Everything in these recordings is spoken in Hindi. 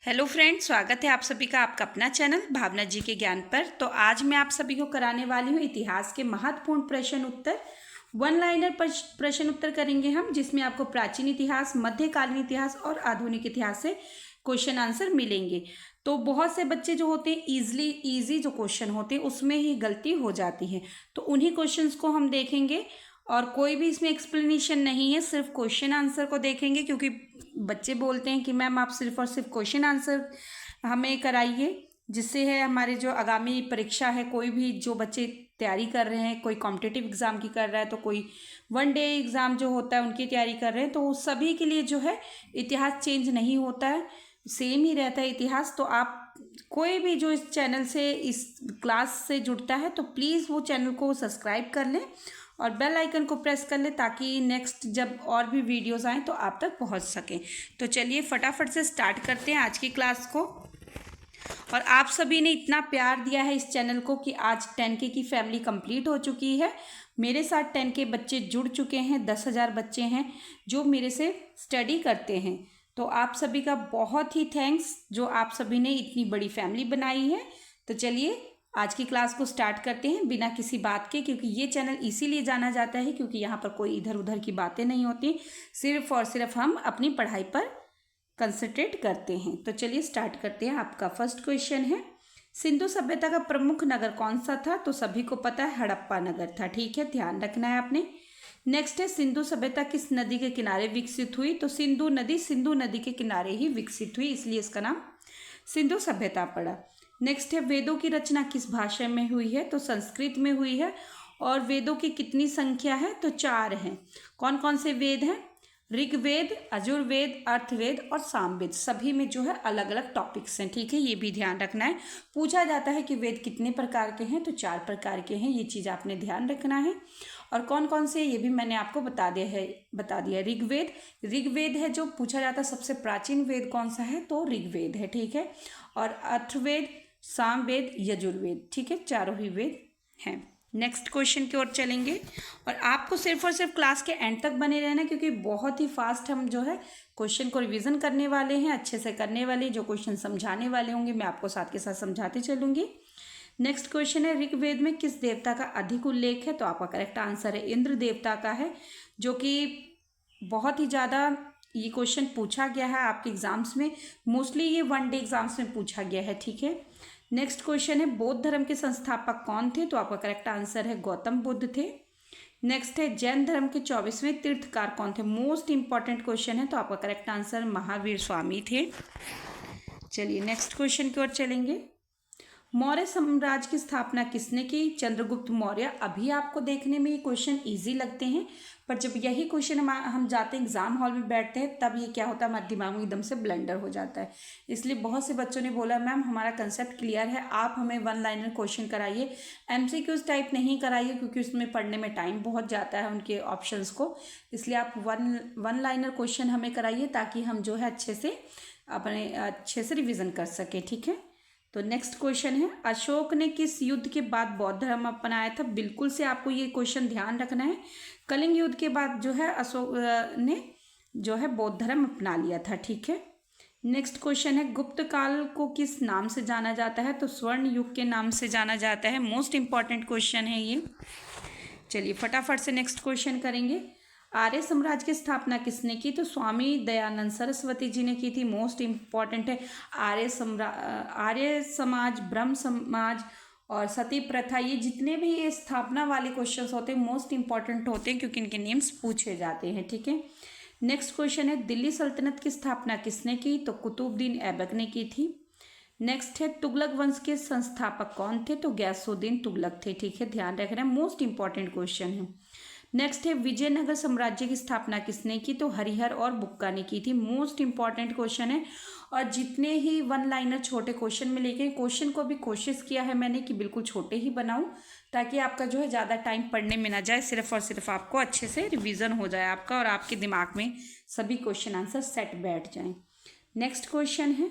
हेलो फ्रेंड्स, स्वागत है आप सभी का आपका अपना चैनल भावना जी के ज्ञान पर। तो आज मैं आप सभी को कराने वाली हूँ इतिहास के महत्वपूर्ण प्रश्न उत्तर। वन लाइनर प्रश्न उत्तर करेंगे हम, जिसमें आपको प्राचीन इतिहास, मध्यकालीन इतिहास और आधुनिक इतिहास से क्वेश्चन आंसर मिलेंगे। तो बहुत से बच्चे जो होते हैं इजी जो क्वेश्चन होते हैं उसमें ही गलती हो जाती है, तो उन्हीं क्वेश्चंस को हम देखेंगे और कोई भी इसमें एक्सप्लेनेशन नहीं है, सिर्फ क्वेश्चन आंसर को देखेंगे। क्योंकि बच्चे बोलते हैं कि मैम आप सिर्फ और सिर्फ क्वेश्चन आंसर हमें कराइए, जिससे है हमारे जो आगामी परीक्षा है, कोई भी जो बच्चे तैयारी कर रहे हैं, कोई कॉम्पिटिटिव एग्ज़ाम की कर रहा है तो कोई वन डे एग्ज़ाम जो होता है उनकी तैयारी कर रहे हैं, तो सभी के लिए जो है इतिहास चेंज नहीं होता है, सेम ही रहता है इतिहास। तो आप कोई भी जो इस चैनल से, इस क्लास से जुड़ता है, तो प्लीज़ वो चैनल को सब्सक्राइब कर लें और बेल आइकन को प्रेस कर ले, ताकि नेक्स्ट जब और भी वीडियोस आएँ तो आप तक पहुंच सकें। तो चलिए फटाफट से स्टार्ट करते हैं आज की क्लास को। और आप सभी ने इतना प्यार दिया है इस चैनल को कि आज 10K की फैमिली कंप्लीट हो चुकी है। मेरे साथ 10K बच्चे जुड़ चुके हैं, 10,000 बच्चे हैं जो मेरे से स्टडी करते हैं। तो आप सभी का बहुत ही थैंक्स, जो आप सभी ने इतनी बड़ी फैमिली बनाई है। तो चलिए आज की क्लास को स्टार्ट करते हैं बिना किसी बात के, क्योंकि ये चैनल इसीलिए जाना जाता है क्योंकि यहाँ पर कोई इधर उधर की बातें नहीं होती, सिर्फ और सिर्फ हम अपनी पढ़ाई पर कंसंट्रेट करते हैं। तो चलिए स्टार्ट करते हैं। आपका फर्स्ट क्वेश्चन है, सिंधु सभ्यता का प्रमुख नगर कौन सा था? तो सभी को पता है हड़प्पा नगर था, ठीक है, ध्यान रखना है आपने। नेक्स्ट है, सिंधु सभ्यता किस नदी के किनारे विकसित हुई? तो सिंधु नदी के किनारे ही विकसित हुई, इसलिए इसका नाम सिंधु सभ्यता पड़ा। नेक्स्ट है, वेदों की रचना किस भाषा में हुई है? तो संस्कृत में हुई है। और वेदों की कितनी संख्या है? तो 4 हैं। कौन कौन से वेद हैं? ऋग्वेद, यजुर्वेद, अर्थवेद और सामवेद। सभी में जो है अलग अलग टॉपिक्स हैं, ठीक है, ये भी ध्यान रखना है। पूछा जाता है कि वेद कितने प्रकार के हैं? तो 4 प्रकार के हैं, ये चीज़ आपने ध्यान रखना है। और कौन कौन से, ये भी मैंने आपको बता दिया। ऋग्वेद है जो पूछा जाता है सबसे प्राचीन वेद कौन सा है? तो ऋग्वेद है, ठीक है। और अर्थवेद, सामवेद, यजुर्वेद, ठीक है, चारों ही वेद हैं। नेक्स्ट क्वेश्चन की ओर चलेंगे और आपको सिर्फ और सिर्फ क्लास के एंड तक बने रहना, क्योंकि बहुत ही फास्ट हम जो है क्वेश्चन को रिवीजन करने वाले हैं, अच्छे से करने वाले। जो क्वेश्चन समझाने वाले होंगे मैं आपको साथ के साथ समझाते चलूँगी। नेक्स्ट क्वेश्चन है, ऋग्वेद में किस देवता का अधिक उल्लेख है? तो आपका करेक्ट आंसर है इंद्र देवता का है, जो कि बहुत ही ज़्यादा ये क्वेश्चन पूछा गया है आपके एग्जाम्स में। मोस्टली ये वन डे एग्जाम्स में पूछा गया है, ठीक है। नेक्स्ट क्वेश्चन है, बौद्ध धर्म के संस्थापक कौन थे? तो आपका करेक्ट आंसर है गौतम बुद्ध थे। नेक्स्ट है, जैन धर्म के 24वें तीर्थकार कौन थे? मोस्ट इंपॉर्टेंट क्वेश्चन है, तो आपका करेक्ट आंसर महावीर स्वामी थे। चलिए नेक्स्ट क्वेश्चन की ओर चलेंगे। मौर्य साम्राज्य की स्थापना किसने की? चंद्रगुप्त मौर्य। अभी आपको देखने में ये क्वेश्चन इजी लगते हैं, पर जब यही क्वेश्चन हम जाते हैं एग्जाम हॉल में बैठते हैं, तब ये क्या होता है, हमारे दिमाग में एकदम से ब्लेंडर हो जाता है। इसलिए बहुत से बच्चों ने बोला मैम हमारा कंसेप्ट क्लियर है, आप हमें वन लाइनर क्वेश्चन कराइए, MCQs टाइप नहीं कराइए, क्योंकि उसमें पढ़ने में टाइम बहुत जाता है उनके ऑप्शंस को। इसलिए आप वन लाइनर क्वेश्चन हमें कराइए, ताकि हम जो है अच्छे से रिविज़न कर सकें, ठीक है। तो नेक्स्ट क्वेश्चन है, अशोक ने किस युद्ध के बाद बौद्ध धर्म अपनाया था? बिल्कुल से आपको ये क्वेश्चन ध्यान रखना है। कलिंग युद्ध के बाद जो है अशोक ने जो है बौद्ध धर्म अपना लिया था, ठीक है। नेक्स्ट क्वेश्चन है, गुप्त काल को किस नाम से जाना जाता है? तो स्वर्ण युग के नाम से जाना जाता है। मोस्ट इंपॉर्टेंट क्वेश्चन है ये। चलिए फटाफट से नेक्स्ट क्वेश्चन करेंगे। आर्य साम्राज्य की स्थापना किसने की? तो स्वामी दयानंद सरस्वती जी ने की थी। मोस्ट इंपॉर्टेंट है, आर्य समाज, ब्रह्म समाज और सती प्रथा, ये जितने भी ये स्थापना वाले क्वेश्चंस होते हैं मोस्ट इंपॉर्टेंट होते हैं, क्योंकि इनके नेम्स पूछे जाते हैं, ठीक है। नेक्स्ट क्वेश्चन है, दिल्ली सल्तनत की स्थापना किसने की? तो कुतुबुद्दीन ऐबक ने की थी। नेक्स्ट है, तुगलक वंश के संस्थापक कौन थे? तो गयासुद्दीन तुगलक थे, ठीक है, ध्यान रखना, मोस्ट इंपॉर्टेंट क्वेश्चन है। नेक्स्ट है, विजयनगर साम्राज्य की स्थापना किसने की? तो हरिहर और बुक्का ने की थी। मोस्ट इंपॉर्टेंट क्वेश्चन है, और जितने ही वन लाइनर छोटे क्वेश्चन में लेके क्वेश्चन को भी कोशिश किया है मैंने कि बिल्कुल छोटे ही बनाऊं, ताकि आपका जो है ज़्यादा टाइम पढ़ने में ना जाए, सिर्फ और सिर्फ आपको अच्छे से रिवीजन हो जाए आपका, और आपके दिमाग में सभी क्वेश्चन आंसर सेट बैठ जाएँ। नेक्स्ट क्वेश्चन है,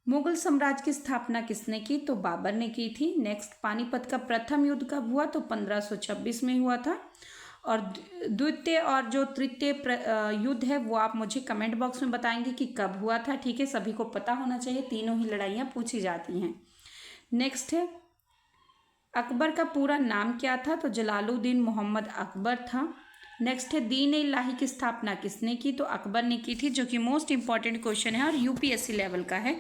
मुगल साम्राज्य की स्थापना किसने की? तो बाबर ने की थी। नेक्स्ट, पानीपत का प्रथम युद्ध कब हुआ? तो 1526 में हुआ था। और द्वितीय और जो तृतीय युद्ध है वो आप मुझे कमेंट बॉक्स में बताएंगे कि कब हुआ था। ठीक है, सभी को पता होना चाहिए, तीनों ही लड़ाइयाँ पूछी जाती हैं। नेक्स्ट है, अकबर का पूरा नाम क्या था? तो जलालुद्दीन मोहम्मद अकबर था। नेक्स्ट है, दीन इलाही की स्थापना किसने की? तो अकबर ने की थी, जो कि मोस्ट इंपॉर्टेंट क्वेश्चन है और यूपीएससी लेवल का है,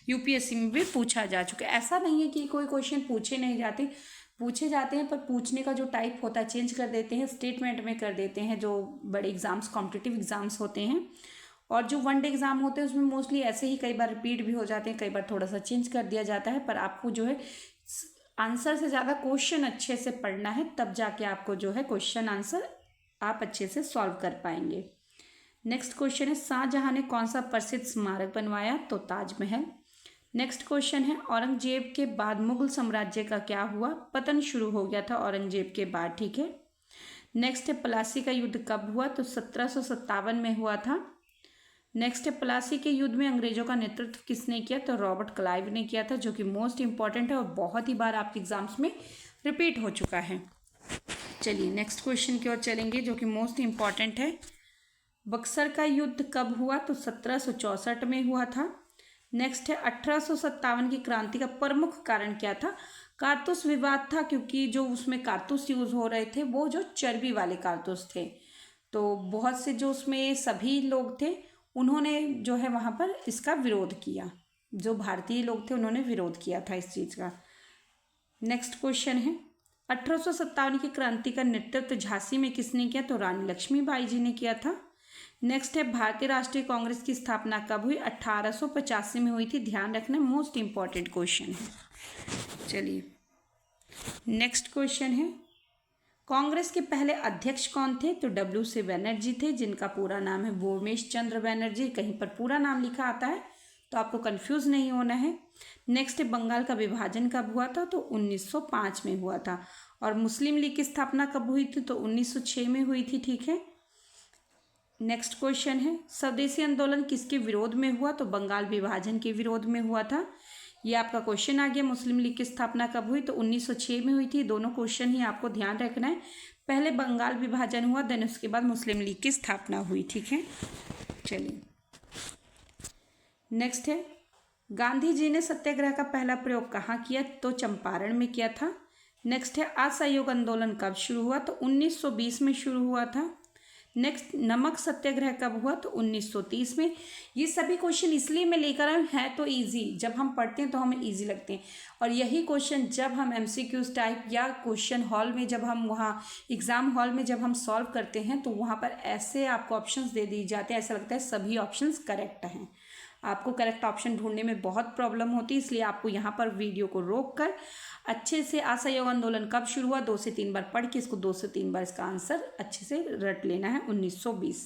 यूपीएससी में भी पूछा जा चुका है। ऐसा नहीं है कि कोई क्वेश्चन पूछे नहीं जाते, पूछे जाते हैं, पर पूछने का जो टाइप होता है चेंज कर देते हैं, स्टेटमेंट में कर देते हैं। जो बड़े एग्जाम्स, कॉम्पिटिटिव एग्जाम्स होते हैं और जो वन डे एग्जाम होते हैं उसमें मोस्टली ऐसे ही कई बार रिपीट भी हो जाते हैं, कई बार थोड़ा सा चेंज कर दिया जाता है। पर आपको जो है आंसर से ज़्यादा क्वेश्चन अच्छे से पढ़ना है, तब जाके आपको जो है क्वेश्चन आंसर आप अच्छे से सॉल्व कर पाएंगे। नेक्स्ट क्वेश्चन है, शाहजहां ने कौन सा प्रसिद्ध स्मारक बनवाया? तो ताजमहल। नेक्स्ट क्वेश्चन है, औरंगजेब के बाद मुगल साम्राज्य का क्या हुआ? पतन शुरू हो गया था औरंगजेब के बाद। ठीक है। नेक्स्ट है, प्लासी का युद्ध कब हुआ? तो 1757 में हुआ था। नेक्स्ट है, प्लासी के युद्ध में अंग्रेजों का नेतृत्व किसने किया? तो रॉबर्ट क्लाइव ने किया था, जो कि मोस्ट इंपॉर्टेंट है और बहुत ही बार आपके एग्जाम्स में रिपीट हो चुका है। चलिए नेक्स्ट क्वेश्चन की ओर चलेंगे, जो कि मोस्ट इंपॉर्टेंट है। बक्सर का युद्ध कब हुआ? तो 1764 में हुआ था। नेक्स्ट है, 1857 की क्रांति का प्रमुख कारण क्या था? कारतूस विवाद था, क्योंकि जो उसमें कारतूस यूज हो रहे थे वो जो चर्बी वाले कारतूस थे। तो बहुत से जो उसमें सभी लोग थे उन्होंने जो है वहाँ पर इसका विरोध किया, जो भारतीय लोग थे उन्होंने विरोध किया था इस चीज़ का। नेक्स्ट क्वेश्चन है, 1857 की क्रांति का नेतृत्व झांसी में किसने किया? तो रानी लक्ष्मीबाई जी ने किया था। नेक्स्ट है, भारतीय राष्ट्रीय कांग्रेस की स्थापना कब हुई? 1885 में हुई थी। ध्यान रखना, मोस्ट इंपॉर्टेंट क्वेश्चन है। चलिए नेक्स्ट क्वेश्चन है, कांग्रेस के पहले अध्यक्ष कौन थे? तो डब्ल्यू.सी. बनर्जी थे, जिनका पूरा नाम है वोमेश चंद्र बनर्जी। कहीं पर पूरा नाम लिखा आता है तो आपको कंफ्यूज नहीं होना है। नेक्स्ट है, बंगाल का विभाजन कब हुआ था? तो 1905 में हुआ था। और मुस्लिम लीग की स्थापना कब हुई थी? तो 1906 में हुई थी। ठीक है। नेक्स्ट क्वेश्चन है, स्वदेशी आंदोलन किसके विरोध में हुआ? तो बंगाल विभाजन के विरोध में हुआ था। ये आपका क्वेश्चन आ गया। मुस्लिम लीग की स्थापना कब हुई? तो 1906 में हुई थी। दोनों क्वेश्चन ही आपको ध्यान रखना है, पहले बंगाल विभाजन हुआ, देन उसके बाद मुस्लिम लीग की स्थापना हुई। ठीक है। चलिए नेक्स्ट है, गांधी जी ने सत्याग्रह का पहला प्रयोग कहाँ किया? तो चंपारण में किया था। नेक्स्ट है, असहयोग आंदोलन कब शुरू हुआ? तो 1920 में शुरू हुआ था। नेक्स्ट, नमक सत्याग्रह कब हुआ? तो 1930 में। ये सभी क्वेश्चन इसलिए मैं लेकर आया हैं तो इजी, जब हम पढ़ते हैं तो हमें इजी लगते हैं, और यही क्वेश्चन जब हम एमसीक्यूज टाइप या क्वेश्चन हॉल में, जब हम वहाँ एग्जाम हॉल में जब हम सॉल्व करते हैं तो वहाँ पर ऐसे आपको ऑप्शंस दे दिए जाते हैं, ऐसा लगता है सभी ऑप्शंस करेक्ट हैं। आपको करेक्ट ऑप्शन ढूंढने में बहुत प्रॉब्लम होती है, इसलिए आपको यहाँ पर वीडियो को रोक कर अच्छे से असहयोग आंदोलन कब शुरू हुआ 2 से 3 बार पढ़ के इसको 2 से 3 बार इसका आंसर अच्छे से रट लेना है। 1920।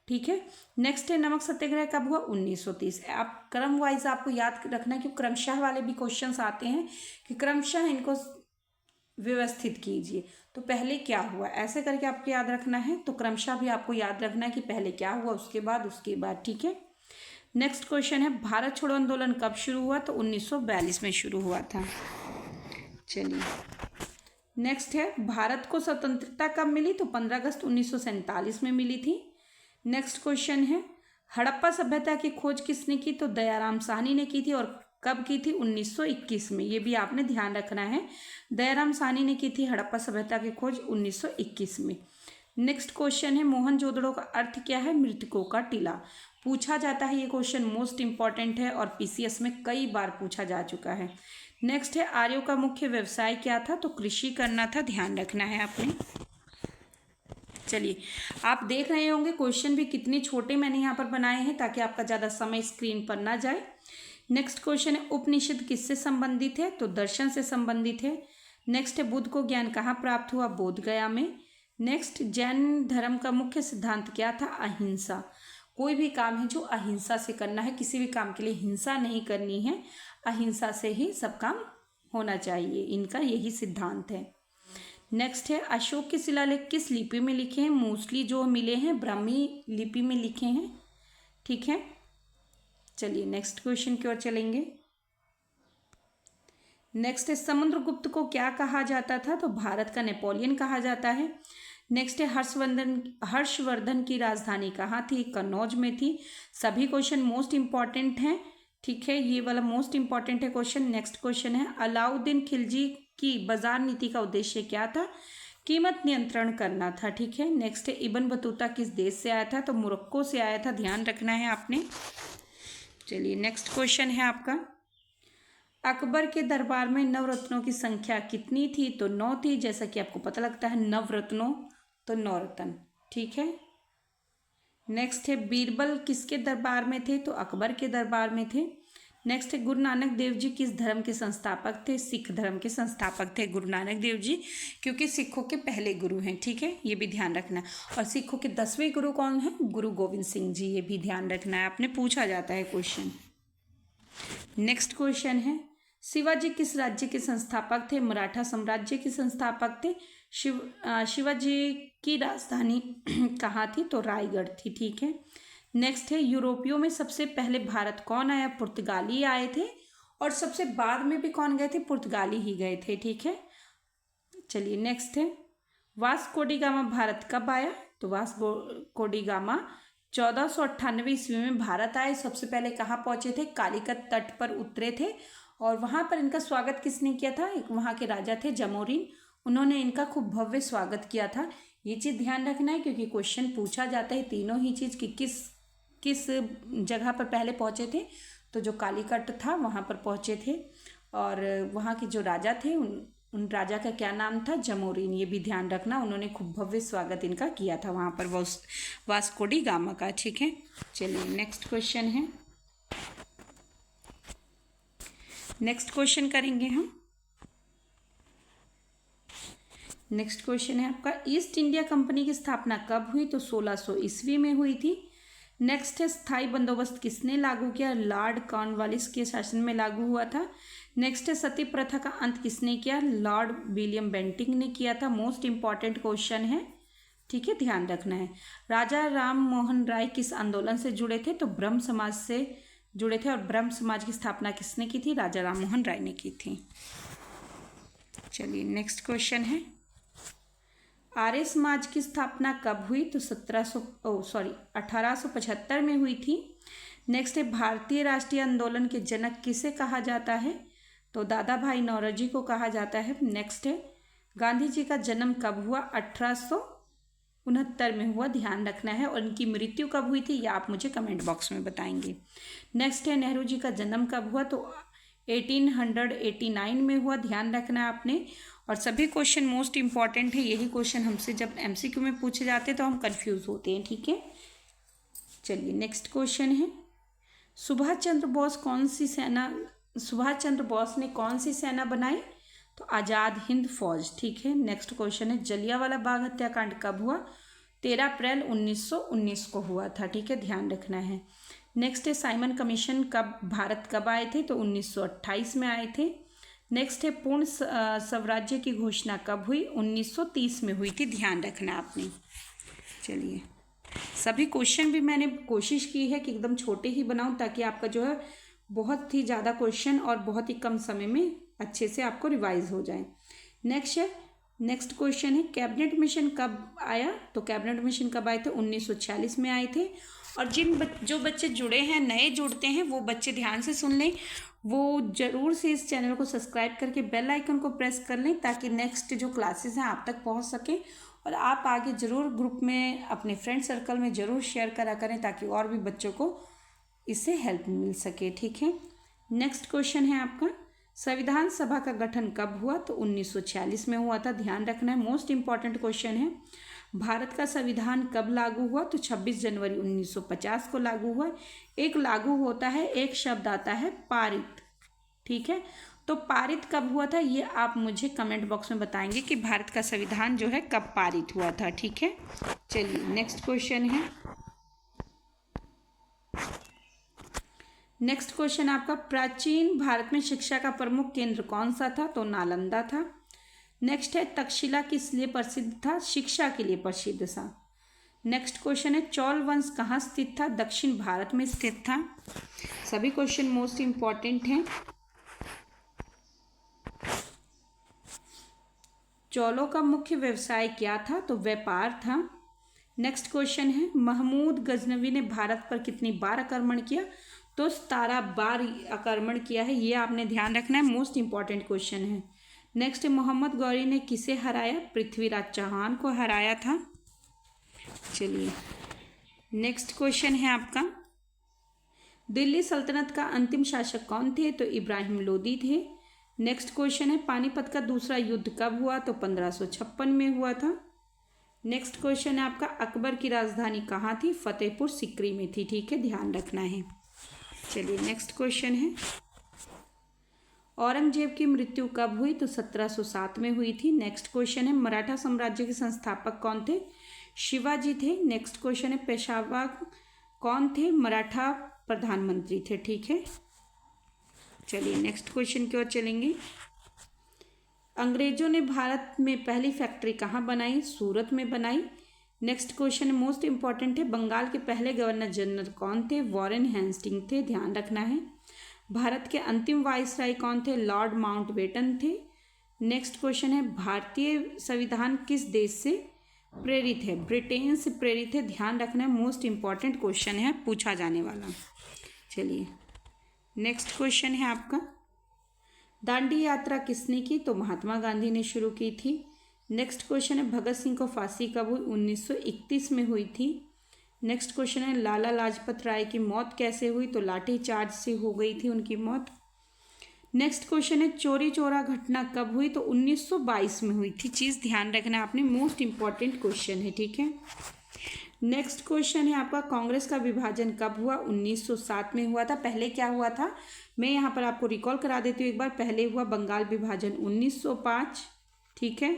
ठीक है। नेक्स्ट है, नमक सत्याग्रह कब हुआ? 1930। आप क्रम वाइज आपको याद रखना है, क्योंकि क्रमशः वाले भी क्वेश्चंस आते हैं कि क्रमशः इनको व्यवस्थित कीजिए। तो पहले क्या हुआ, ऐसे करके आपको याद रखना है। तो क्रमशः भी आपको याद रखना है कि पहले क्या हुआ, उसके बाद। ठीक है। नेक्स्ट क्वेश्चन है, भारत छोड़ो आंदोलन कब शुरू हुआ? तो 1942 में शुरू हुआ था। चलिए नेक्स्ट है, भारत को स्वतंत्रता कब मिली? तो 15 अगस्त 1947 में मिली थी। नेक्स्ट क्वेश्चन है, हड़प्पा सभ्यता की खोज किसने की? तो दयाराम साहनी ने की थी। और कब की थी? 1921 में। ये भी आपने ध्यान रखना है, दयाराम साहनी ने की थी हड़प्पा सभ्यता की खोज 1921 में। नेक्स्ट क्वेश्चन है, मोहनजोदड़ो का अर्थ क्या है? मृतकों का टीला। पूछा जाता है, ये क्वेश्चन मोस्ट इंपॉर्टेंट है और पीसीएस में कई बार पूछा जा चुका है। नेक्स्ट है, आर्यों का मुख्य व्यवसाय क्या था? तो कृषि करना था। ध्यान रखना है आपने। चलिए, आप देख रहे होंगे क्वेश्चन भी कितने छोटे मैंने यहाँ पर बनाए हैं, ताकि आपका ज़्यादा समय स्क्रीन पर ना जाए। नेक्स्ट क्वेश्चन है, उपनिषद किससे संबंधित है? तो दर्शन से संबंधित है। नेक्स्ट है, बुद्ध को ज्ञान कहाँ प्राप्त हुआ? बोध गया में। नेक्स्ट, जैन धर्म का मुख्य सिद्धांत क्या था? अहिंसा। कोई भी काम है जो अहिंसा से करना है, किसी भी काम के लिए हिंसा नहीं करनी है, अहिंसा से ही सब काम होना चाहिए, इनका यही सिद्धांत है। नेक्स्ट है, अशोक के शिलालेख किस लिपि में लिखे हैं? मोस्टली जो मिले हैं ब्राह्मी लिपि में लिखे हैं। ठीक है। चलिए नेक्स्ट क्वेश्चन की ओर चलेंगे। नेक्स्ट है, समुद्रगुप्त को क्या कहा जाता था? तो भारत का नेपोलियन कहा जाता है। नेक्स्ट है हर्षवर्धन की राजधानी कहाँ थी? कन्नौज में थी। सभी क्वेश्चन मोस्ट इंपॉर्टेंट हैं, ठीक है, ये वाला मोस्ट इंपॉर्टेंट है क्वेश्चन। नेक्स्ट क्वेश्चन है अलाउद्दीन खिलजी की बाजार नीति का उद्देश्य क्या था? कीमत नियंत्रण करना था, ठीक है। नेक्स्ट है इब्न बतूता किस देश से आया था? तो मोरक्को से आया था, ध्यान रखना है आपने। चलिए नेक्स्ट क्वेश्चन है आपका, अकबर के दरबार में नवरत्नों की संख्या कितनी थी? तो 9 थी। जैसा कि आपको पता लगता है नवरत्नों, तो 9 रत्न, ठीक है। नेक्स्ट है बीरबल किसके दरबार में थे? तो अकबर के दरबार में थे। नेक्स्ट है गुरु नानक देव जी किस धर्म के संस्थापक थे? सिख धर्म के संस्थापक थे गुरु नानक देव जी, क्योंकि सिखों के पहले गुरु हैं, ठीक है, ये भी ध्यान रखना। और सिखों के 10वें गुरु कौन है? गुरु गोविंद सिंह जी, ये भी ध्यान रखना है, आपने पूछा जाता है क्वेश्चन। नेक्स्ट क्वेश्चन है शिवाजी किस राज्य के संस्थापक थे? मराठा साम्राज्य के संस्थापक थे। शिवाजी की राजधानी कहाँ थी? तो रायगढ़ थी, ठीक है। नेक्स्ट है यूरोपियों में सबसे पहले भारत कौन आया? पुर्तगाली आए थे, और सबसे बाद में भी कौन गए थे? पुर्तगाली ही गए थे, ठीक है। चलिए नेक्स्ट है वास्को डी गामा भारत कब आया? तो वास्को डी गामा 1498 ईस्वी में भारत आए। सबसे पहले कहाँ पहुंचे थे? कालीकट तट पर उतरे थे, और वहाँ पर इनका स्वागत किसने किया था? एक वहाँ के राजा थे जमोरिन, उन्होंने इनका खूब भव्य स्वागत किया था। ये चीज़ ध्यान रखना है, क्योंकि क्वेश्चन पूछा जाता है तीनों ही चीज़ कि किस जगह पर पहले पहुँचे थे। तो जो कालीकट था वहाँ पर पहुँचे थे, और वहाँ के जो राजा थे उन राजा का क्या नाम था? जमोरिन, ये भी ध्यान रखना। उन्होंने खूब भव्य स्वागत इनका किया था वहाँ पर वास्को डी गामा का, ठीक है। चलिए नेक्स्ट क्वेश्चन है, नेक्स्ट क्वेश्चन करेंगे हम। नेक्स्ट क्वेश्चन है आपका ईस्ट इंडिया कंपनी की स्थापना कब हुई? तो 1600 ईस्वी में हुई थी। नेक्स्ट है स्थायी बंदोबस्त किसने लागू किया? लॉर्ड कॉर्नवालिस के शासन में लागू हुआ था। नेक्स्ट है सती प्रथा का अंत किसने किया? लॉर्ड विलियम बेंटिंक ने किया था। मोस्ट इंपॉर्टेंट क्वेश्चन है, ठीक है, ध्यान रखना है। राजा राम मोहन राय किस आंदोलन से जुड़े थे? तो ब्रह्म समाज से जुड़े थे, और ब्रह्म समाज की स्थापना किसने की थी? राजा राम मोहन राय ने की थी। चलिए नेक्स्ट क्वेश्चन है आर्य समाज की स्थापना कब हुई? तो 1875 में हुई थी। नेक्स्ट है भारतीय राष्ट्रीय आंदोलन के जनक किसे कहा जाता है? तो दादा भाई नौरोजी को कहा जाता है। नेक्स्ट है गांधी जी का जन्म कब हुआ? 1869 में हुआ, ध्यान रखना है। और इनकी मृत्यु कब हुई थी? यह आप मुझे कमेंट बॉक्स में बताएंगे। नेक्स्ट है नेहरू जी का जन्म कब हुआ? तो 1889 में हुआ, ध्यान रखना है आपने। और सभी क्वेश्चन मोस्ट इंपॉर्टेंट है, यही क्वेश्चन हमसे जब एमसीक्यू में पूछे जाते हैं तो हम कंफ्यूज होते हैं, ठीक है। चलिए नेक्स्ट क्वेश्चन है सुभाष चंद्र बोस ने कौन सी सेना बनाई? तो आज़ाद हिंद फौज, ठीक है। नेक्स्ट क्वेश्चन है जलियांवाला बाग हत्याकांड कब हुआ? 13 अप्रैल 1919 को हुआ था, ठीक है, ध्यान रखना है। नेक्स्ट है साइमन कमीशन भारत कब आए थे? तो 1928 में आए थे। नेक्स्ट है पूर्ण स्वराज्य की घोषणा कब हुई? 1930 में हुई थी, ध्यान रखना आपने। चलिए सभी क्वेश्चन भी मैंने कोशिश की है कि एकदम छोटे ही बनाऊं, ताकि आपका जो है बहुत ही ज़्यादा क्वेश्चन और बहुत ही कम समय में अच्छे से आपको रिवाइज हो जाए। नेक्स्ट क्वेश्चन है कैबिनेट मिशन कब आया? तो कैबिनेट मिशन कब आए थे? 1946 में आए थे। और जो बच्चे जुड़े हैं, नए जुड़ते हैं, वो बच्चे ध्यान से सुन लें, वो ज़रूर से इस चैनल को सब्सक्राइब करके बेल आइकन को प्रेस कर लें, ताकि नेक्स्ट जो क्लासेस हैं आप तक पहुंच सकें। और आप आगे ज़रूर ग्रुप में अपने फ्रेंड सर्कल में ज़रूर शेयर करा करें, ताकि और भी बच्चों को इससे हेल्प मिल सके, ठीक है। नेक्स्ट क्वेश्चन है आपका संविधान सभा का गठन कब हुआ? तो 1946 में हुआ था, ध्यान रखना है। मोस्ट इंपॉर्टेंट क्वेश्चन है भारत का संविधान कब लागू हुआ? तो 26 जनवरी 1950 को लागू हुआ। एक लागू होता है, एक शब्द आता है पारित, ठीक है। तो पारित कब हुआ था, ये आप मुझे कमेंट बॉक्स में बताएंगे कि भारत का संविधान जो है कब पारित हुआ था, ठीक है। चलिए नेक्स्ट क्वेश्चन है, नेक्स्ट क्वेश्चन आपका प्राचीन भारत में शिक्षा का प्रमुख केंद्र कौन सा था? तो नालंदा था। नेक्स्ट है तक्षशिला किस लिए प्रसिद्ध था? शिक्षा के लिए प्रसिद्ध था। नेक्स्ट क्वेश्चन है चौल वंश कहाँ स्थित था? दक्षिण भारत में स्थित था। सभी क्वेश्चन मोस्ट इंपॉर्टेंट हैं। चोलों का मुख्य व्यवसाय क्या था? तो व्यापार था। नेक्स्ट क्वेश्चन है, महमूद गजनवी ने भारत पर कितनी बार आक्रमण किया? तो 17 बार आक्रमण किया है, ये आपने ध्यान रखना है, मोस्ट इंपॉर्टेंट क्वेश्चन है। नेक्स्ट, मोहम्मद गौरी ने किसे हराया? पृथ्वीराज चौहान को हराया था। चलिए नेक्स्ट क्वेश्चन है आपका, दिल्ली सल्तनत का अंतिम शासक कौन थे? तो इब्राहिम लोदी थे। नेक्स्ट क्वेश्चन है, पानीपत का दूसरा युद्ध कब हुआ? तो 1556 में हुआ था। नेक्स्ट क्वेश्चन है आपका, अकबर की राजधानी कहाँ थी? फतेहपुर सिकरी में थी। ठीक है, ध्यान रखना है। चलिए नेक्स्ट क्वेश्चन है, औरंगजेब की मृत्यु कब हुई? तो 1707 में हुई थी। नेक्स्ट क्वेश्चन है, मराठा साम्राज्य के संस्थापक कौन थे? शिवाजी थे। नेक्स्ट क्वेश्चन है, पेशवा कौन थे? मराठा प्रधानमंत्री थे। ठीक है, चलिए नेक्स्ट क्वेश्चन की ओर चलेंगे। अंग्रेजों ने भारत में पहली फैक्ट्री कहाँ बनाई? सूरत में बनाई। नेक्स्ट क्वेश्चन है, मोस्ट इंपॉर्टेंट है, बंगाल के पहले गवर्नर जनरल कौन थे? वॉरेन हेस्टिंग थे, ध्यान रखना है। भारत के अंतिम वायसराय कौन थे? लॉर्ड माउंटबेटन थे। नेक्स्ट क्वेश्चन है, भारतीय संविधान किस देश से प्रेरित है? ब्रिटेन से प्रेरित है, ध्यान रखना है, मोस्ट इंपॉर्टेंट क्वेश्चन है, पूछा जाने वाला। चलिए नेक्स्ट क्वेश्चन है आपका, दांडी यात्रा किसने की? तो महात्मा गांधी ने शुरू की थी। नेक्स्ट क्वेश्चन है, भगत सिंह को फांसी कब हुई? 1931 में हुई थी। नेक्स्ट क्वेश्चन है, लाला लाजपत राय की मौत कैसे हुई? तो लाठी चार्ज से हो गई थी उनकी मौत। नेक्स्ट क्वेश्चन है, चोरी चोरा घटना कब हुई? तो 1922 में हुई थी। चीज़ ध्यान रखना आपने, मोस्ट इंपॉर्टेंट क्वेश्चन है। ठीक है, नेक्स्ट क्वेश्चन है आपका, कांग्रेस का विभाजन कब हुआ? 1907 में हुआ था। पहले क्या हुआ था, मैं यहाँ पर आपको रिकॉल करा देती हूँ एक बार। पहले हुआ बंगाल विभाजन 1905, ठीक है।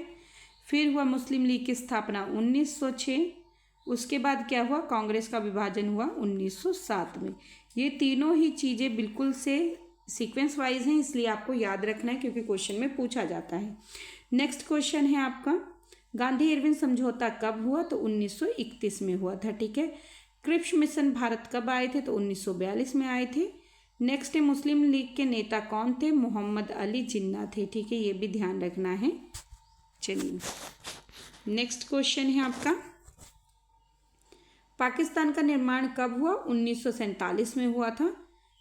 फिर हुआ मुस्लिम लीग की स्थापना 1906। उसके बाद क्या हुआ? कांग्रेस का विभाजन हुआ 1907 में। ये तीनों ही चीज़ें बिल्कुल से सीक्वेंस वाइज हैं, इसलिए आपको याद रखना है क्योंकि क्वेश्चन में पूछा जाता है। नेक्स्ट क्वेश्चन है आपका, गांधी इरविन समझौता कब हुआ? तो 1931 में हुआ था। ठीक है, क्रिप्स मिशन भारत कब आए थे? तो 1942 में आए थे। नेक्स्ट है, मुस्लिम लीग के नेता कौन थे? मोहम्मद अली जिन्ना थे। ठीक है, ये भी ध्यान रखना है। चलिए नेक्स्ट क्वेश्चन है आपका, पाकिस्तान का निर्माण कब हुआ? 1947 में हुआ था।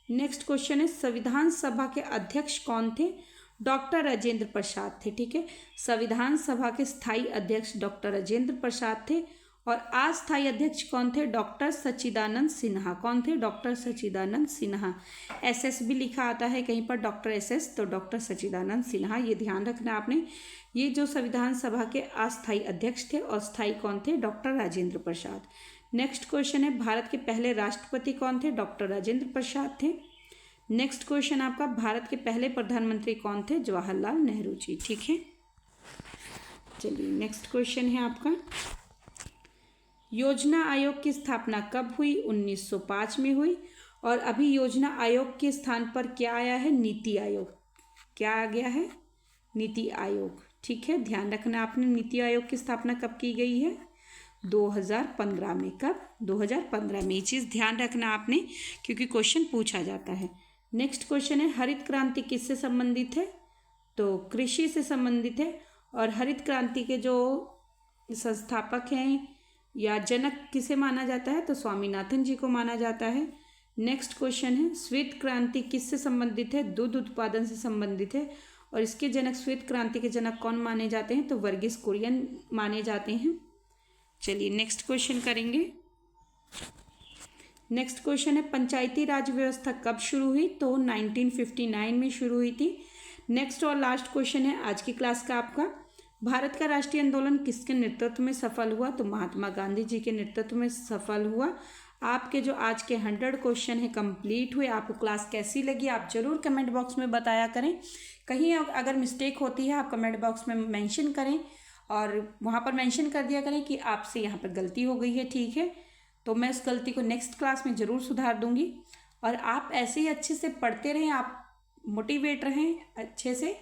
नेक्स्ट क्वेश्चन है, संविधान सभा के अध्यक्ष कौन थे? डॉक्टर राजेंद्र प्रसाद थे। ठीक है, संविधान सभा के स्थायी अध्यक्ष डॉक्टर राजेंद्र प्रसाद थे। और अस्थायी अध्यक्ष कौन थे? डॉक्टर सच्चिदानंद सिन्हा। कौन थे? डॉक्टर सच्चिदानंद सिन्हा। SS भी लिखा आता है कहीं पर डॉक्टर SS, तो डॉक्टर सच्चिदानंद सिन्हा, ये ध्यान रखना आपने। ये जो संविधान सभा के अस्थायी अध्यक्ष थे और स्थायी कौन थे? Doctor Rajendra Prasad. Next question है, भारत के पहले राष्ट्रपति कौन थे? डॉक्टर राजेंद्र प्रसाद थे। नेक्स्ट क्वेश्चन आपका, भारत के पहले प्रधानमंत्री कौन थे? जवाहरलाल नेहरू जी। ठीक है, चलिए नेक्स्ट क्वेश्चन है आपका, योजना आयोग की स्थापना कब हुई? 1905 में हुई। और अभी योजना आयोग के स्थान पर क्या आया है? नीति आयोग। क्या आ गया है? नीति आयोग। ठीक है, ध्यान रखना आपने, नीति आयोग की स्थापना कब की गई है? 2015 में। कब? 2015 में। ये चीज़ ध्यान रखना आपने क्योंकि क्वेश्चन पूछा जाता है। नेक्स्ट क्वेश्चन है, हरित क्रांति किससे संबंधित है? तो कृषि से संबंधित है। और हरित क्रांति के जो संस्थापक हैं या जनक किसे माना जाता है? तो स्वामीनाथन जी को माना जाता है। नेक्स्ट क्वेश्चन है, श्वेत क्रांति किससे संबंधित है? दूध उत्पादन से संबंधित है। और इसके जनक, श्वेत क्रांति के जनक कौन माने जाते हैं? तो वर्गीस कुरियन माने जाते हैं। चलिए नेक्स्ट क्वेश्चन करेंगे। नेक्स्ट क्वेश्चन है, पंचायती राज व्यवस्था कब शुरू हुई? तो 1959 में शुरू हुई थी। नेक्स्ट और लास्ट क्वेश्चन है आज की क्लास का आपका, भारत का राष्ट्रीय आंदोलन किसके नेतृत्व में सफल हुआ? तो महात्मा गांधी जी के नेतृत्व में सफल हुआ। आपके जो आज के 100 क्वेश्चन है कंप्लीट हुए। आपको क्लास कैसी लगी आप ज़रूर कमेंट बॉक्स में बताया करें। कहीं अगर मिस्टेक होती है आप कमेंट बॉक्स में मेंशन करें और वहाँ पर मेंशन कर दिया करें कि आपसे यहाँ पर गलती हो गई है। ठीक है, तो मैं उस गलती को नेक्स्ट क्लास में ज़रूर सुधार दूँगी। और आप ऐसे ही अच्छे से पढ़ते रहें, आप मोटिवेट रहें अच्छे से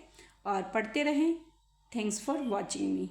और पढ़ते रहें। Thanks for watching me.